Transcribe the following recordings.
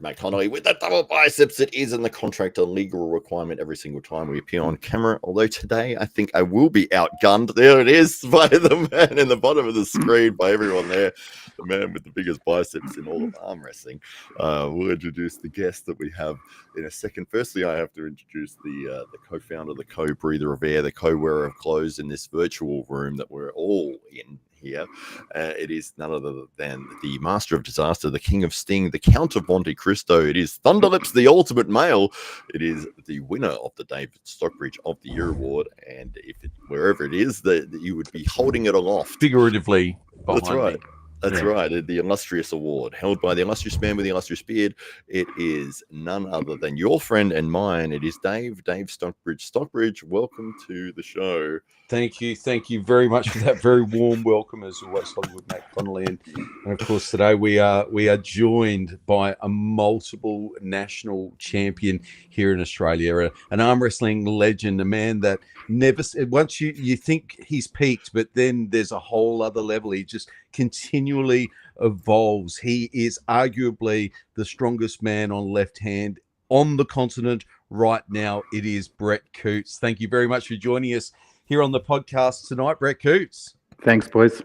Matt Connolly with the double biceps. It is in the contract a legal requirement every single time we appear on camera. Although today I think I will be outgunned. There it is by the man in the bottom of the screen, by everyone there. The man with the biggest biceps in all of arm wrestling. We'll introduce the guest that we have in a second. Firstly, I have to introduce the co-founder, the co-breather of air, the co-wearer of clothes in this virtual room that we're all in here. It is none other than the master of disaster, the king of sting, the count of Monte Cristo. It is Thunderlips, the ultimate male. It is the winner of the David Stockbridge of the Year award, and if it, wherever it is, that you would be holding it aloft figuratively. That's right. That's right. The illustrious award held by the illustrious man with the illustrious beard. It is none other than your friend and mine. It is Dave Stockbridge. Stockbridge, welcome to the show. Thank you very much for that very warm welcome, as always, Hollywood Matt Connolly, and of course today we are joined by a multiple national champion here in Australia, an arm wrestling legend, a man that never, once you think he's peaked, but then there's a whole other level. He just continually evolves. He is arguably the strongest man on left hand on the continent right now. It is Brett Coutts. Thank you very much for joining us here on the podcast tonight, Brett Coutts. Thanks, boys.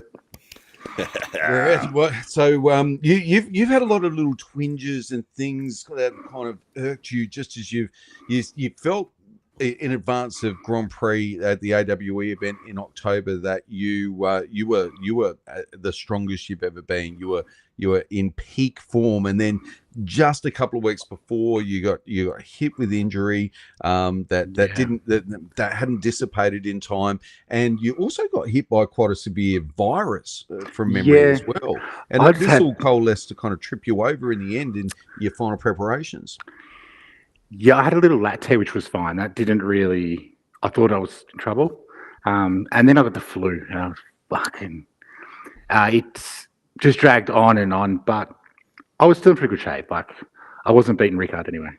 So you've had a lot of little twinges and things that kind of irked you, just as you felt in advance of Grand Prix at the AWE event in October that you were the strongest you've ever been. You were in peak form, and then just a couple of weeks before you got hit with injury that hadn't dissipated in time, and you also got hit by quite a severe virus from memory as well. And this all coalesced to kind of trip you over in the end in your final preparations. Yeah, I had a little latte, which was fine. That didn't really. I thought I was in trouble, and then I got the flu, and I was fucking. It's just dragged on and on, but I was still in pretty good shape. Like, I wasn't beating Rickard anyway.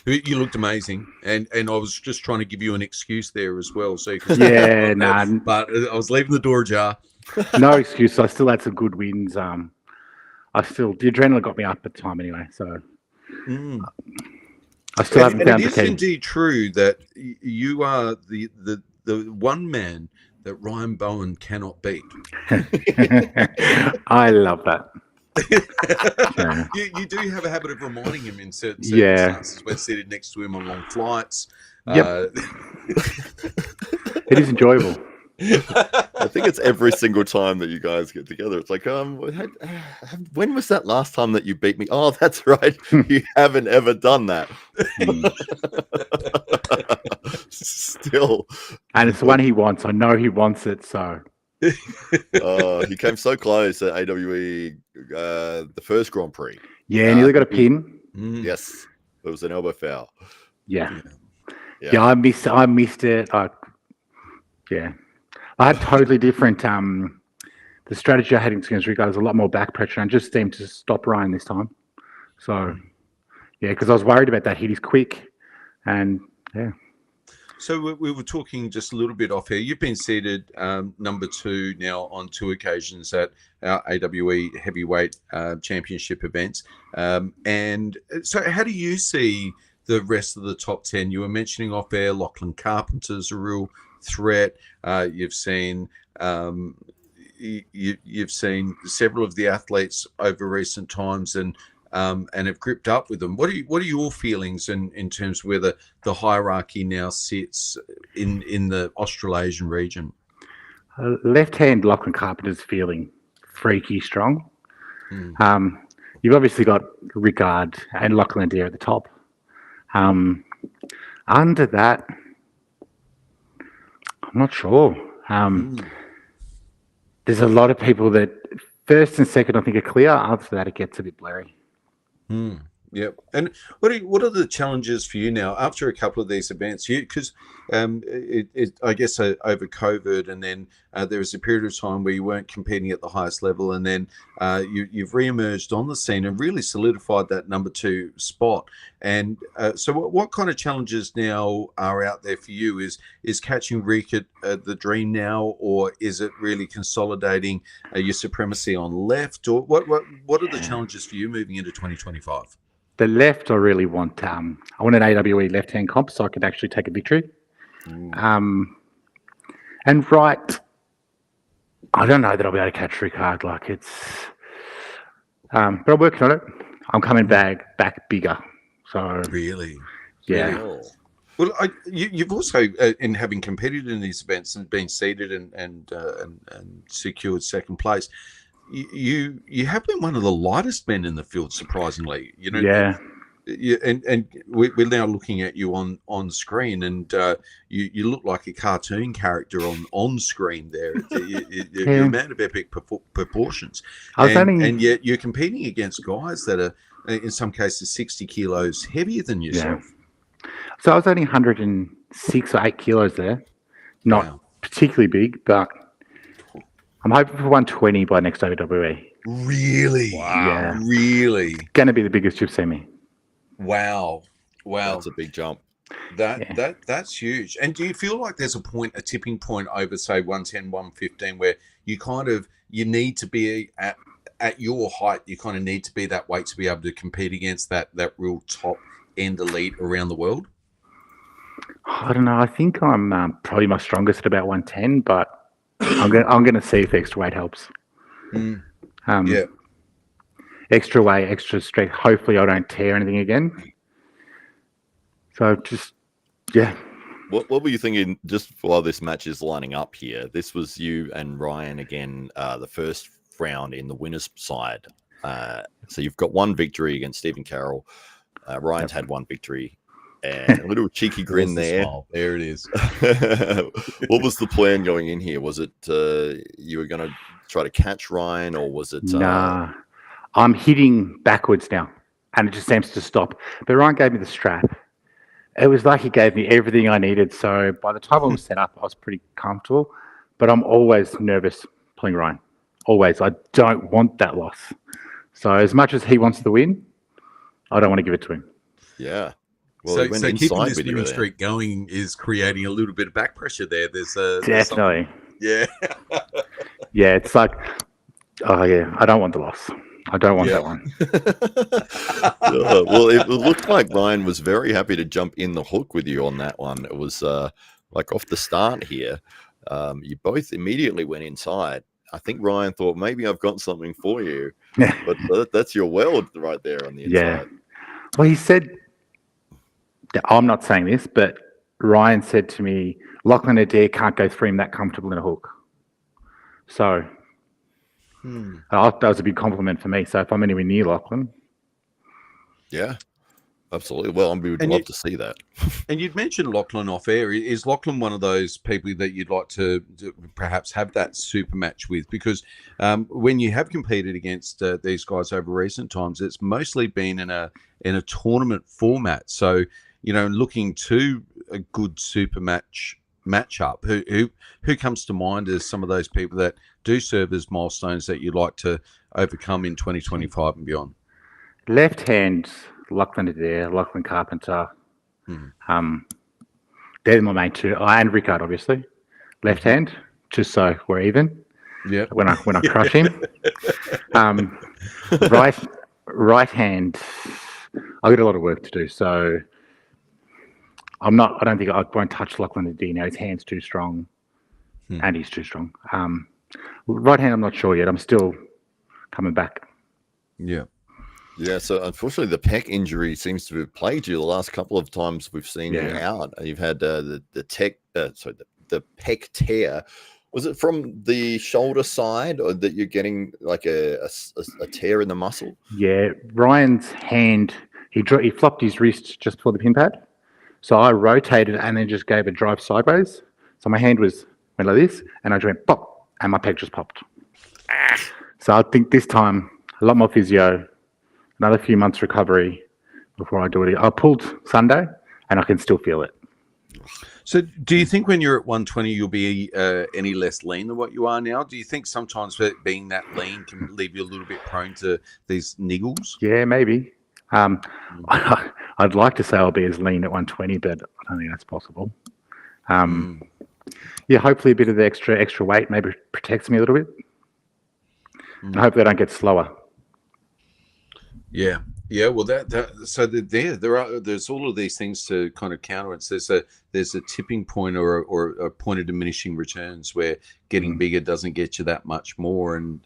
You looked amazing, and I was just trying to give you an excuse there as well. So yeah, but I was leaving the door ajar. No excuse. I still had some good wins. The adrenaline got me up at the time anyway. So. I still haven't found the key. It is indeed true that you are the one man that Ryan Bowen cannot beat. I love that. You do have a habit of reminding him in certain circumstances. We're seated next to him on long flights. Yep. It is enjoyable. I think it's every single time that you guys get together. It's like, when was that last time that you beat me? Oh, that's right. You haven't ever done that. Still. And it's the one he wants. I know he wants it, so. He came so close at AWE, the first Grand Prix. Yeah, nearly got a pin. Yes. It was an elbow foul. Yeah, I missed it. I had totally different. The strategy I had against Rickard was a lot more back pressure and just seemed to stop Ryan this time. So, because I was worried about that hit. He's quick, and So we were talking just a little bit off here. You've been seated number 2 now on 2 occasions at our AWE heavyweight championship events. And so how do you see the rest of the top 10? You were mentioning off air, Lachlan Carpenter's a real threat. You've seen you've seen several of the athletes over recent times and have gripped up with them. What are your feelings in terms of where the hierarchy now sits in the Australasian region? Left hand Lachlan Carpenter's feeling freaky strong. You've obviously got Rickard and Lachlan Adair at the top. Under that, I'm not sure. There's a lot of people that first and second I think are clear. After that, it gets a bit blurry. Yep. And what are the challenges for you now after a couple of these events? Because I guess over COVID, and then there was a period of time where you weren't competing at the highest level, and then you've re-emerged on the scene and really solidified that number 2 spot. And so, what kind of challenges now are out there for you? Is catching Rick at the dream now, or is it really consolidating your supremacy on left, or what are the challenges for you moving into 2025? The left, I really want. I want an AWE left-hand comp so I could actually take a victory. And right, I don't know that I'll be able to catch Ricard. Like it's, but I'm working on it. I'm coming back bigger. So really, yeah. Really? Well, you've also, in having competed in these events and been seeded and secured second place, you have been one of the lightest men in the field, surprisingly. You know, yeah. And we're now looking at you on screen, and you look like a cartoon character on screen there. You're a man of epic proportions, and yet you're competing against guys that are, in some cases, 60 kilos heavier than yourself. Yeah. So I was only 106 or 8 kilos there. Not particularly big, but I'm hoping for 120 by next OWE. Really? Wow. Yeah. Really? Going to be the biggest you've seen me. Wow. That's a big jump. That's huge. And do you feel like there's a tipping point over, say, 110, 115, where you need to be at your height, you kind of need to be that weight to be able to compete against that real top end elite around the world? I don't know. I think I'm probably my strongest at about 110, but I'm going to see if extra weight helps. Yeah. Extra weight, extra strength. Hopefully, I don't tear anything again. So just, yeah. What were you thinking just while this match is lining up here? This was you and Ryan again, the first round in the winner's side. So you've got one victory against Stephen Carroll. Ryan's had one victory. And a little cheeky grin there. There it is. What was the plan going in here? Was it you were going to try to catch Ryan, or was it? Nah, I'm hitting backwards now, and it just seems to stop. But Ryan gave me the strap. It was like he gave me everything I needed. So by the time I was set up, I was pretty comfortable. But I'm always nervous pulling Ryan. Always. I don't want that loss. So as much as he wants the win, I don't want to give it to him. Yeah. Well, so keeping this winning streak going is creating a little bit of back pressure there. There's definitely. Yeah. Yeah, it's like, oh yeah, I don't want the loss. I don't want that one. Well, it looked like Ryan was very happy to jump in the hook with you on that one. It was like off the start here. You both immediately went inside. I think Ryan thought maybe I've got something for you, but that's your world right there on the inside. Yeah. Well, he said, I'm not saying this, but Ryan said to me, Lachlan Adair can't go through him that comfortable in a hook. So that was a big compliment for me. So if I'm anywhere near Lachlan. Yeah, absolutely. Well, we would love to see that. And you'd mentioned Lachlan off air. Is Lachlan one of those people that you'd like to perhaps have that super match with? Because when you have competed against these guys over recent times, it's mostly been in a tournament format. So, you know, looking to a good super matchup, who comes to mind as some of those people that do serve as milestones that you'd like to overcome in 2025 and beyond? Left hand, Lachlan Adair, Lachlan Carpenter. They're my main two. And Ricard, obviously. Left hand, just so we're even. Yeah. When I crush him. Right hand, I've got a lot of work to do. So I don't think I won't touch Lachlan Adair now. His hand's too strong, and he's too strong. Right hand, I'm not sure yet. I'm still coming back. Yeah. Yeah, so unfortunately, the pec injury seems to have plagued you the last couple of times we've seen you out. You've had the pec tear. Was it from the shoulder side, or that you're getting like a tear in the muscle? Yeah, Ryan's hand, he flopped his wrist just before the pin pad. So I rotated and then just gave a drive sideways. So my hand went like this, and I just went pop, and my pec just popped. So I think this time, a lot more physio, another few months recovery, before I do it. I pulled Sunday, and I can still feel it. So do you think when you're at 120, you'll be any less lean than what you are now? Do you think sometimes being that lean can leave you a little bit prone to these niggles? Yeah, maybe. I'd like to say I'll be as lean at 120, but I don't think that's possible. Yeah, hopefully a bit of the extra weight maybe protects me a little bit. And hopefully I don't get slower. Yeah. Well, there's all of these things to kind of counter it. There's a tipping point or a point of diminishing returns where getting bigger doesn't get you that much more, and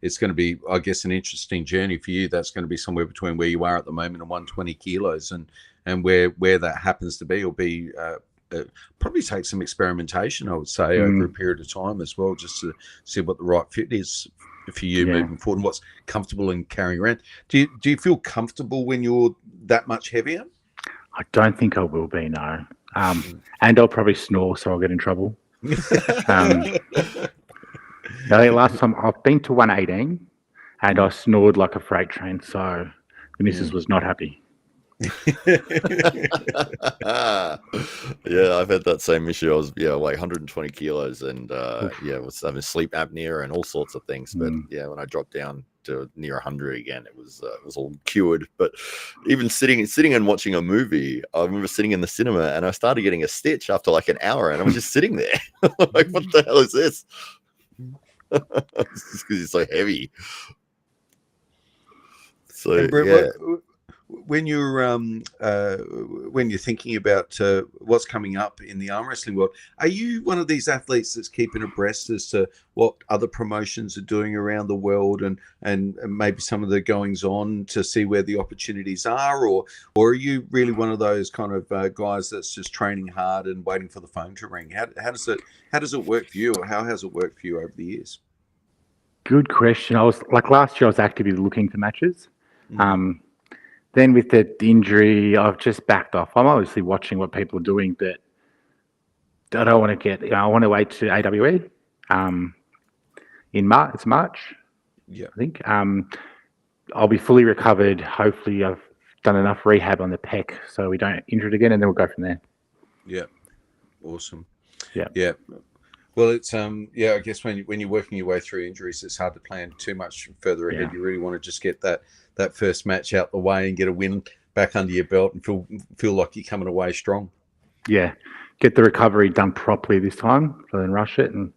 it's going to be, I guess, an interesting journey for you. That's going to be somewhere between where you are at the moment and 120 kilos, and where that happens to be will be. Probably take some experimentation, I would say, over a period of time as well, just to see what the right fit is for you moving forward and what's comfortable in carrying around. Do you feel comfortable when you're that much heavier? I don't think I will be, no. And I'll probably snore, so I'll get in trouble. I think last time I've been to 118 and I snored like a freight train, so the missus was not happy. Yeah, I've had that same issue. I was like 120 kilos and was having sleep apnea and all sorts of things. But when I dropped down to near 100 again, it was all cured. But even sitting and watching a movie, I remember sitting in the cinema and I started getting a stitch after like an hour, and I was just sitting there like, what the hell is this? It's just because it's so heavy. So Brett, when you're thinking about what's coming up in the arm wrestling world, are you one of these athletes that's keeping abreast as to what other promotions are doing around the world and maybe some of the goings on to see where the opportunities are, or are you really one of those kind of guys that's just training hard and waiting for the phone to ring? How does it work for you, or how has it worked for you over the years? Good question. I was like last year, I was actively looking for matches. Then with the injury, I've just backed off. I'm obviously watching what people are doing, but I don't want to get. I want to wait to AWE in March. It's March, I think. I'll be fully recovered. Hopefully, I've done enough rehab on the pec so we don't injure it again, and then we'll go from there. Yeah, awesome. Yeah. Well, it's I guess when you're working your way through injuries, it's hard to plan too much further ahead. You really want to just get that first match out the way and get a win back under your belt and feel like you're coming away strong. Yeah, get the recovery done properly this time rather than rush it. And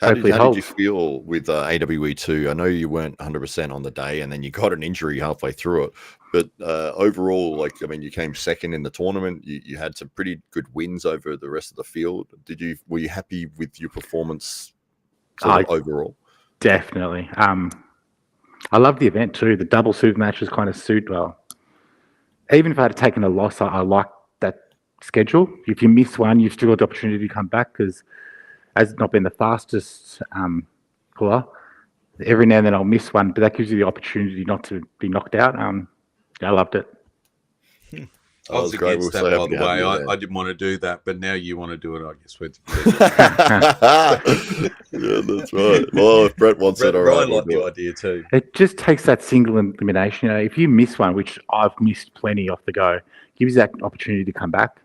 how did you feel with AWE2? I know you weren't 100% on the day, and then you got an injury halfway through it. But overall, you came second in the tournament. You had some pretty good wins over the rest of the field. Were you happy with your performance overall? Definitely. I love the event too. The double super matches kind of suit well. Even if I had taken a loss, I like that schedule. If you miss one, you've still got the opportunity to come back, because as it's not been the fastest puller, every now and then I'll miss one, but that gives you the opportunity not to be knocked out. I loved it. I was against that, by the way. I didn't want to do that, but now you want to do it, I guess. Yeah, that's right. Well, if Brett wants it, all right. I like the idea too. It just takes that single elimination. If you miss one, which I've missed plenty off the go, gives you that opportunity to come back.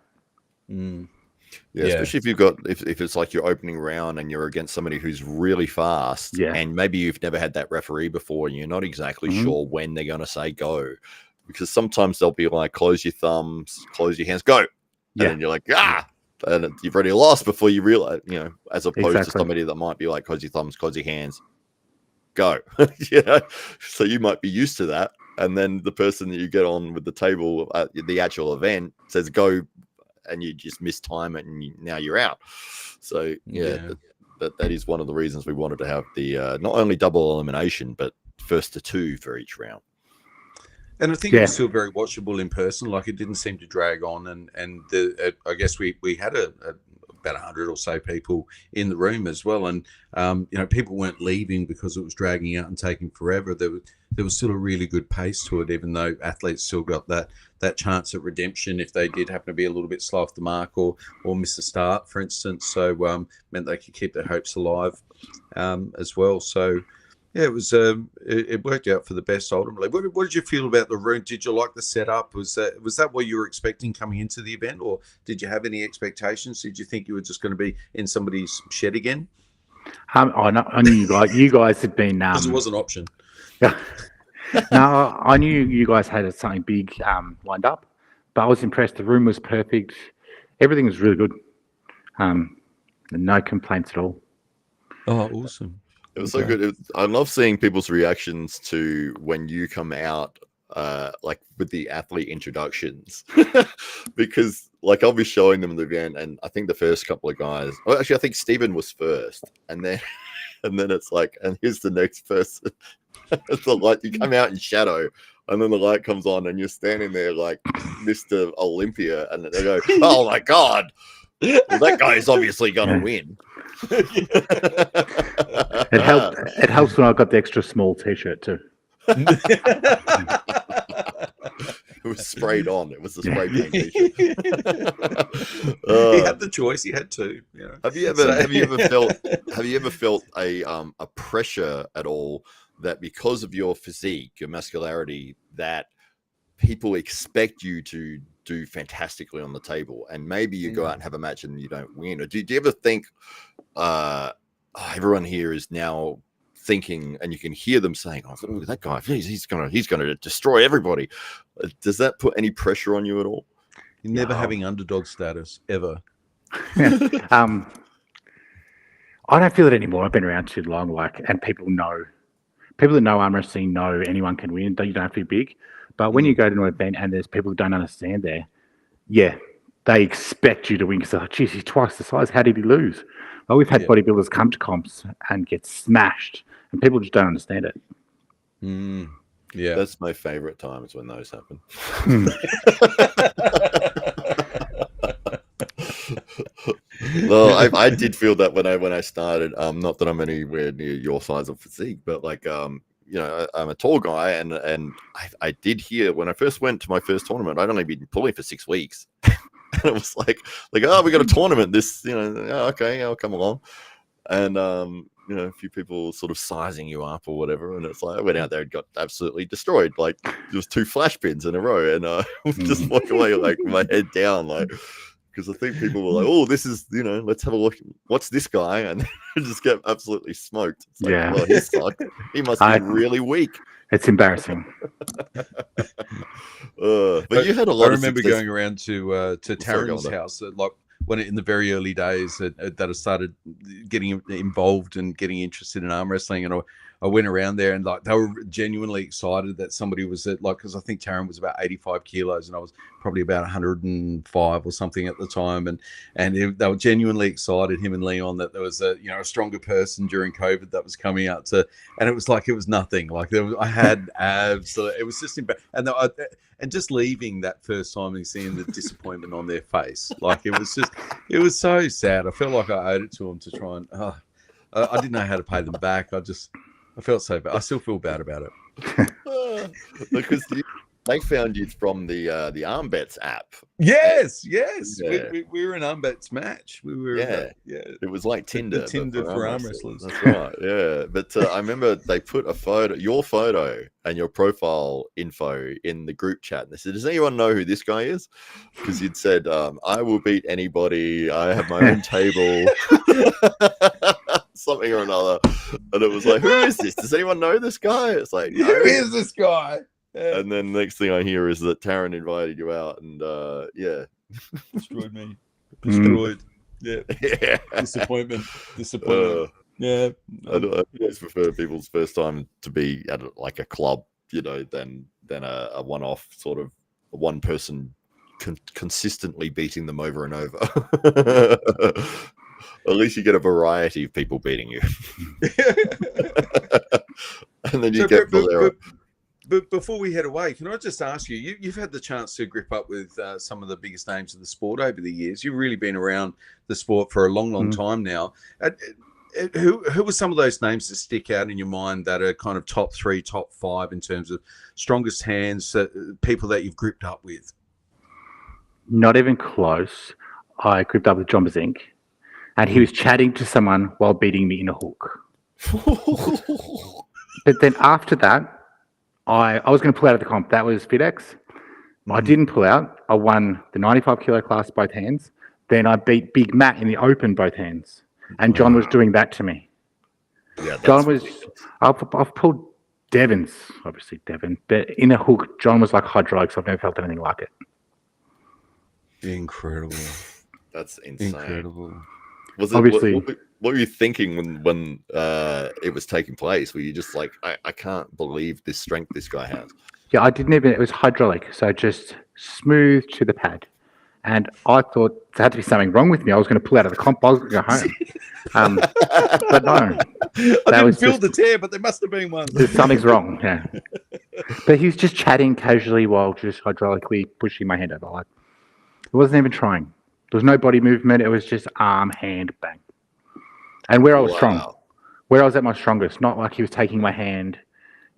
Yeah, especially if you've got if it's like your opening round and you're against somebody who's really fast, and maybe you've never had that referee before, and you're not exactly sure when they're going to say go. Because sometimes they'll be like, close your thumbs, close your hands, go. And then you're like, and you've already lost before you realize, as opposed to somebody that might be like, close your thumbs, close your hands, go. So you might be used to that. And then the person that you get on with the table at the actual event says go, and you just miss time it, and now you're out. So, that is one of the reasons we wanted to have the not only double elimination, but first to two for each round. And I think it was still very watchable in person. Like, it didn't seem to drag on, and I guess we had about 100 or so people in the room as well, and people weren't leaving because it was dragging out and taking forever. There was still a really good pace to it, even though athletes still got that chance at redemption if they did happen to be a little bit slow off the mark or miss a start, for instance. So meant they could keep their hopes alive as well. So Yeah, it was. It worked out for the best ultimately. What did you feel about the room? Did you like the setup? Was that what you were expecting coming into the event, or did you have any expectations? Did you think you were just going to be in somebody's shed again? I knew you guys had been. Because it was an option. No, I knew you guys had something big lined up, but I was impressed. The room was perfect. Everything was really good. No complaints at all. Oh, awesome. It was so good. I love seeing people's reactions to when you come out, like with the athlete introductions, because like I'll be showing them the event, and I think the first couple of guys. Well, actually, I think Stephen was first, and then it's like, and here's the next person. It's the light. You come out in shadow, and then the light comes on, and you're standing there like Mr. Olympia, and they go, "Oh my god, well, that guy's obviously gonna win." It helped. It helps when I got the extra small T-shirt too. It was sprayed on. It was the spray paint He had the choice. He had two. You know. Have you ever felt a pressure at all that because of your physique, your muscularity, that people expect you to do fantastically on the table, and maybe you go out and have a match and you don't win? Or do you ever think everyone here is now thinking, and you can hear them saying, "Oh, look at that guy! He's gonna destroy everybody." Does that put any pressure on you at all? You're never having underdog status ever. I don't feel it anymore. I've been around too long, and people that know arm wrestling know anyone can win. You don't have to be big. But when you go to an event and there's people who don't understand there, they expect you to win because they're like, geez, he's twice the size. How did he lose? Well, we've had bodybuilders come to comps and get smashed, and people just don't understand it. Yeah. That's my favorite times when those happen. Well, I did feel that when I started. Not that I'm anywhere near your size of physique, but like you know, I'm a tall guy, and I did hear when I first went to my first tournament, I'd only been pulling for 6 weeks. And it was like, oh, we got a tournament. This, you know, okay, I'll come along. And you know, a few people sort of sizing you up or whatever, and it's like I went out there and got absolutely destroyed. Like there was 2 flash pins in a row, and just walk away like my head down, like, because I think people were like, "Oh, this is, you know, let's have a look. What's this guy?" And just get absolutely smoked. It's like, well, he sucked. He must be really weak. It's embarrassing. But you had a lot. I remember going around to Taryn's house, like when in the very early days that I started getting involved and getting interested in arm wrestling, and I went around there, and like they were genuinely excited that somebody was at, like, because I think Taryn was about 85 kilos and I was probably about 105 or something at the time, and they were genuinely excited, him and Leon, that there was a stronger person during COVID that was coming out to, and it was like it was nothing. Like I had abs, so it was just and just leaving that first time and seeing the disappointment on their face, like it was so sad. I felt like I owed it to them to try and I didn't know how to pay them back. I felt so bad. I still feel bad about it. Because they found you from the ArmBets app. Yes. Yeah. We were in ArmBets match. We were. It was like Tinder. Tinder for arm wrestlers. That's right. Yeah, but I remember they put your photo and your profile info in the group chat, and they said, "Does anyone know who this guy is?" Because you'd said, "I will beat anybody. I have my own table." Something or another, and it was like, "Who is this? Does anyone know this guy?" It's like, no. Who is this guy? Yeah. And then the next thing I hear is that Taryn invited you out, and destroyed me. Destroyed. Yeah. Disappointment. Yeah. I always prefer people's first time to be at like a club, you know, than a one-off sort of one person consistently beating them over and over. At least you get a variety of people beating you. And then you get But before we head away, can I just ask you, you've had the chance to grip up with some of the biggest names of the sport over the years. You've really been around the sport for a long time now. Who were some of those names that stick out in your mind that are kind of top 3, top 5 in terms of strongest hands, people that you've gripped up with? Not even close. I gripped up with John Bazink, and he was chatting to someone while beating me in a hook. But then after that, I was going to pull out of the comp. That was FitX. I didn't pull out. I won the 95 kilo class both hands. Then I beat Big Matt in the open both hands. And John was doing that to me. Yeah, John was. I've pulled Devon's, obviously Devon, but in a hook, John was like hydraulics. I've never felt anything like it. Incredible. That's insane. Incredible. Was it, Obviously. what were you thinking when it was taking place? Were you just like, I can't believe this strength this guy has? Yeah, I didn't even. It was hydraulic, so just smooth to the pad. And I thought there had to be something wrong with me. I was going to pull out of the comp. I was going to go home. But no. I didn't feel the tear, but there must have been one. Something's wrong, yeah. But he was just chatting casually while just hydraulically pushing my hand over. Like, it wasn't even trying. There was no body movement. It was just arm, hand, bang. And where I was strong. Where I was at my strongest. Not like he was taking my hand.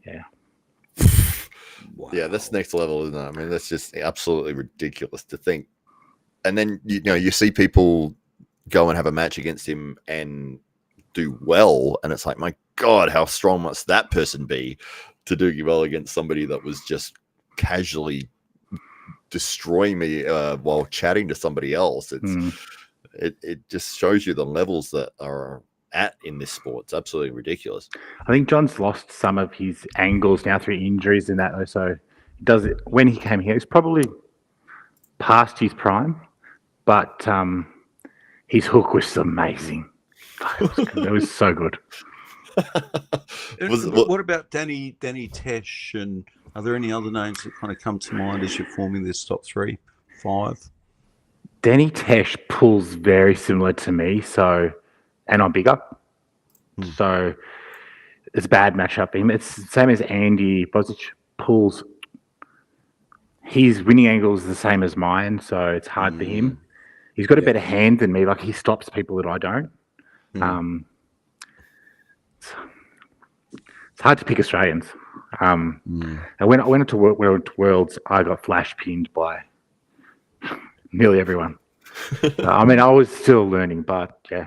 Yeah. Wow. Yeah, that's next level, isn't it? I mean, that's just absolutely ridiculous to think. And then, you see people go and have a match against him and do well. And it's like, my God, how strong must that person be to do well against somebody that was just casually destroying me while chatting to somebody else. It just shows you the levels that are at in this sport. It's absolutely ridiculous. I think John's lost some of his angles now through injuries and that, though. So he does it when he came here. It's probably past his prime, but his hook was amazing. It was so good. What about Danny Tesh, and are there any other names that kind of come to mind as you're forming this top 3, 5? Danny Tesh pulls very similar to me, and I'm bigger. So it's a bad matchup for him. It's the same as Andy Bosic pulls. His winning angle is the same as mine, so it's hard for him. He's got a better hand than me. Like, he stops people that I don't. It's hard to pick Australians. And when I went to Worlds, I got flash pinned by nearly everyone. I mean, I was still learning, but yeah.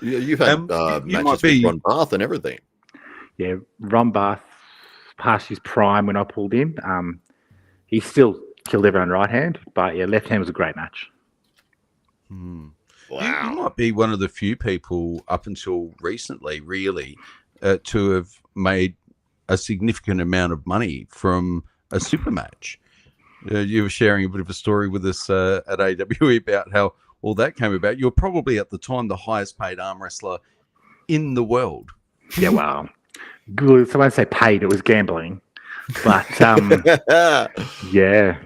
You've had matches with Ron Barth and everything. Yeah, Ron Barth past his prime when I pulled him. He still killed everyone right hand, but yeah, left hand was a great match. Wow. You might be one of the few people up until recently, really, to have made a significant amount of money from a super match. You were sharing a bit of a story with us at AWE about how all that came about. You were probably at the time the highest paid arm wrestler in the world. Yeah, well, someone say paid, it was gambling. But yeah.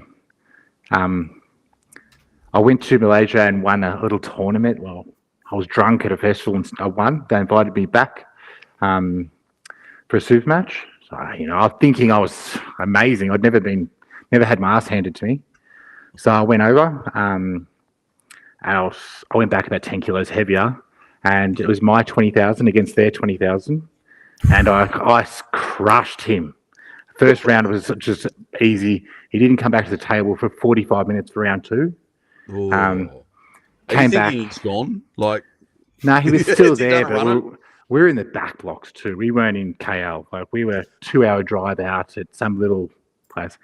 I went to Malaysia and won a little tournament. Well, I was drunk at a festival and I won. They invited me back for a super match. So, I was thinking I was amazing. I'd never had my ass handed to me. So I went over. I went back about 10 kilos heavier, and it was my 20,000 against their 20,000, and I crushed him. First round was just easy. He didn't come back to the table for 45 minutes for round 2. Came back. He's gone. Like, no, he was still there, but we were in the back blocks too. We weren't in KL. Like, we were 2-hour drive out at some little place.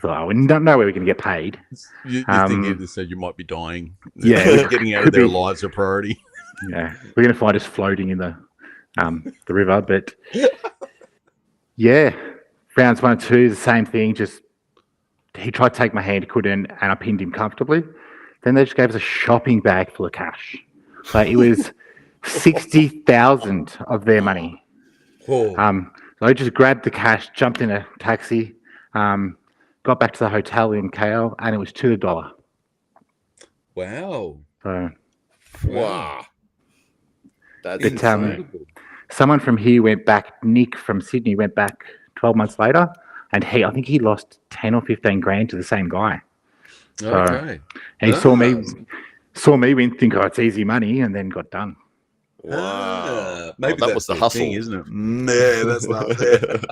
So we don't know where we're going to get paid. You think you said you might be dying. Yeah, getting out of their lives a priority. Yeah, we're going to find us floating in the river. But yeah, rounds 1 and 2, the same thing. Just he tried to take my hand, couldn't, and I pinned him comfortably. Then they just gave us a shopping bag full of cash. Like, it was 60,000 of their money. So I just grabbed the cash, jumped in a taxi. Got back to the hotel in KL, and it was to the dollar. Wow. So, wow. That's incredible. Someone from here went back, Nick from Sydney went back 12 months later, and I think he lost 10 or 15 grand to the same guy. So, okay. And he saw me win, think, it's easy money, and then got done. Wow. Maybe that was the hustle, thing, isn't it? Yeah, that's not it.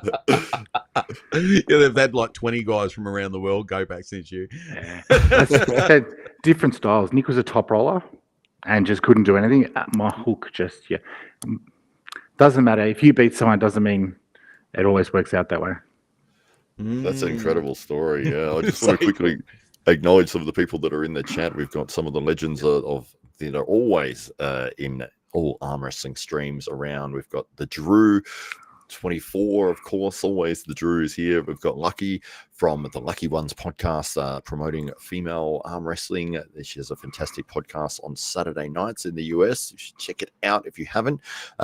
Yeah, they've had like 20 guys from around the world go back since you. Yeah. That's different styles. Nick was a top roller and just couldn't do anything. My hook just, Doesn't matter. If you beat someone, doesn't mean it always works out that way. That's an incredible story. Yeah, I just want to quickly acknowledge some of the people that are in the chat. We've got some of the legends of that are always in all arm wrestling streams around. We've got the Drew 24, of course, always the Drew is here. We've got Lucky from the Lucky Ones podcast, promoting female arm wrestling. She has a fantastic podcast on Saturday nights in the US. You should check it out if you haven't.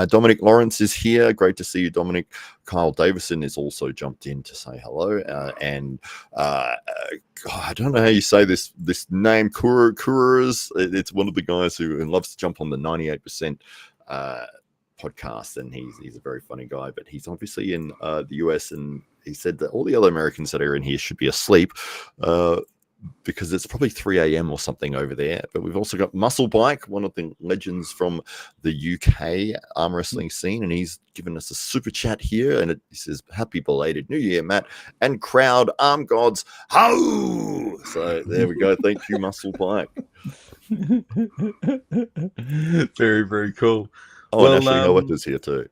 Dominic Lawrence is here. Great to see you, Dominic. Kyle Davison is also jumped in to say hello. God, I don't know how you say this name, Kuras. It's one of the guys who loves to jump on the 98% podcast, and he's a very funny guy, but he's obviously in the US, and he said that all the other Americans that are in here should be asleep because it's probably 3 a.m. or something over there. But we've also got Muscle Bike, one of the legends from the UK arm wrestling scene, and he's given us a super chat here, and he says, happy belated New Year, Matt, and crowd arm gods, ho! So there we go. Thank you, Muscle Bike. Very, very cool. Oh, and Ashley Hoetter's here too.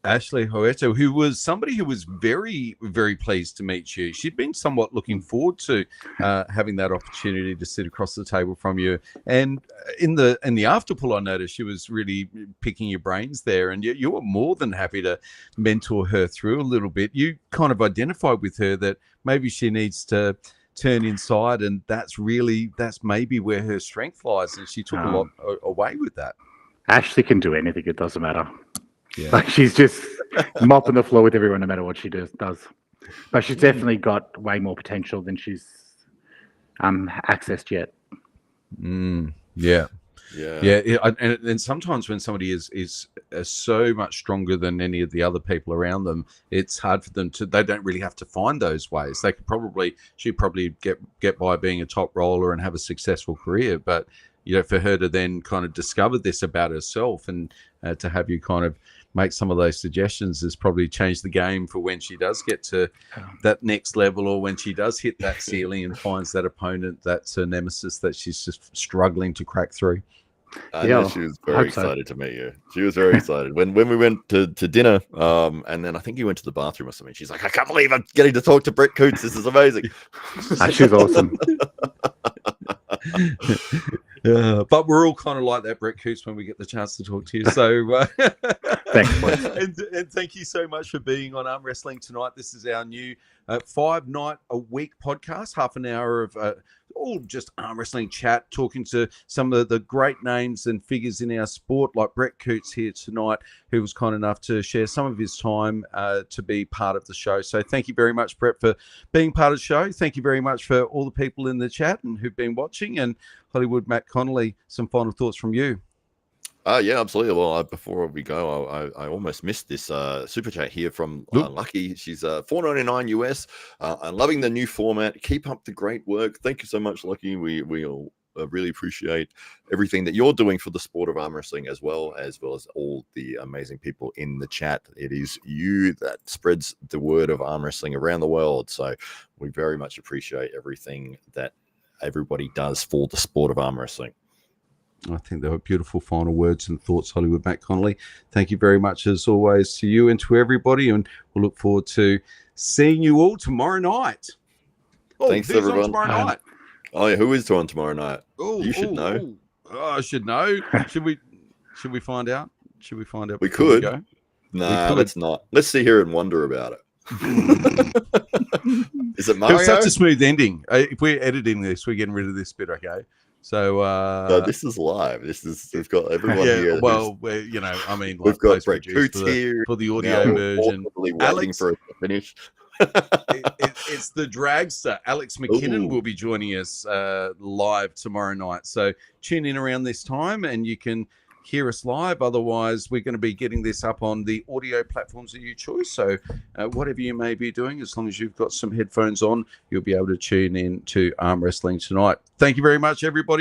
Ashley Hoetter, who was somebody who was very, very pleased to meet you. She'd been somewhat looking forward to having that opportunity to sit across the table from you. And in the afterpool, I noticed she was really picking your brains there, and you were more than happy to mentor her through a little bit. You kind of identified with her that maybe she needs to turn inside, and that's maybe where her strength lies, and she took a lot away with that. Ashley can do anything. It doesn't matter. Yeah. Like, she's just mopping the floor with everyone no matter what she does. But she's definitely got way more potential than she's accessed yet. Yeah. And sometimes when somebody is so much stronger than any of the other people around them, it's hard for them they don't really have to find those ways. They could she'd probably get by being a top roller and have a successful career, but for her to then kind of discover this about herself and to have you kind of make some of those suggestions has probably changed the game for when she does get to that next level, or when she does hit that ceiling and finds that opponent that's her nemesis that she's just struggling to crack through. I know she was very excited to meet you. She was very excited when we went to dinner, and then I think you went to the bathroom or something. She's like, I can't believe I'm getting to talk to Brett Coutts. This is amazing. She's awesome. But we're all kind of like that, Brett Coutts, when we get the chance to talk to you. So thanks, boys. And thank you so much for being on Arm Wrestling Tonight. This is our new 5-night-a-week podcast, half an hour of all just arm wrestling chat, talking to some of the great names and figures in our sport, like Brett Coutts here tonight, who was kind enough to share some of his time to be part of the show. So thank you very much, Brett, for being part of the show. Thank you very much for all the people in the chat and who've been watching. And Hollywood Matt Connolly, some final thoughts from you. Yeah, absolutely. Well, before we go, I almost missed this super chat here from Lucky. She's $4.99 US. I'm loving the new format. Keep up the great work. Thank you so much, Lucky. We all really appreciate everything that you're doing for the sport of arm wrestling, as well as all the amazing people in the chat. It is you that spreads the word of arm wrestling around the world. So we very much appreciate everything that everybody does for the sport of arm wrestling. I think they were beautiful final words and thoughts, Hollywood Matt Connolly. Thank you very much, as always, to you and to everybody, and we'll look forward to seeing you all tomorrow night. Thanks, everyone. Tomorrow night? Oh, yeah, who is on tomorrow night? You should know. I should know. Should we find out? Should we find out? We could. No, let's not. Let's sit here and wonder about it. Is it Mario? It's such a smooth ending. If we're editing this, we're getting rid of this bit, okay? So no, this is live. We've got everyone here. Well, like, we've got Brett Coutts here for the audio version. Alex for us to finish. It's the dragster. Alex McKinnon will be joining us live tomorrow night. So tune in around this time, and you can hear us live. Otherwise, we're going to be getting this up on the audio platforms of your choice. So whatever you may be doing, as long as you've got some headphones on, you'll be able to tune in to Arm Wrestling Tonight. Thank you very much, everybody.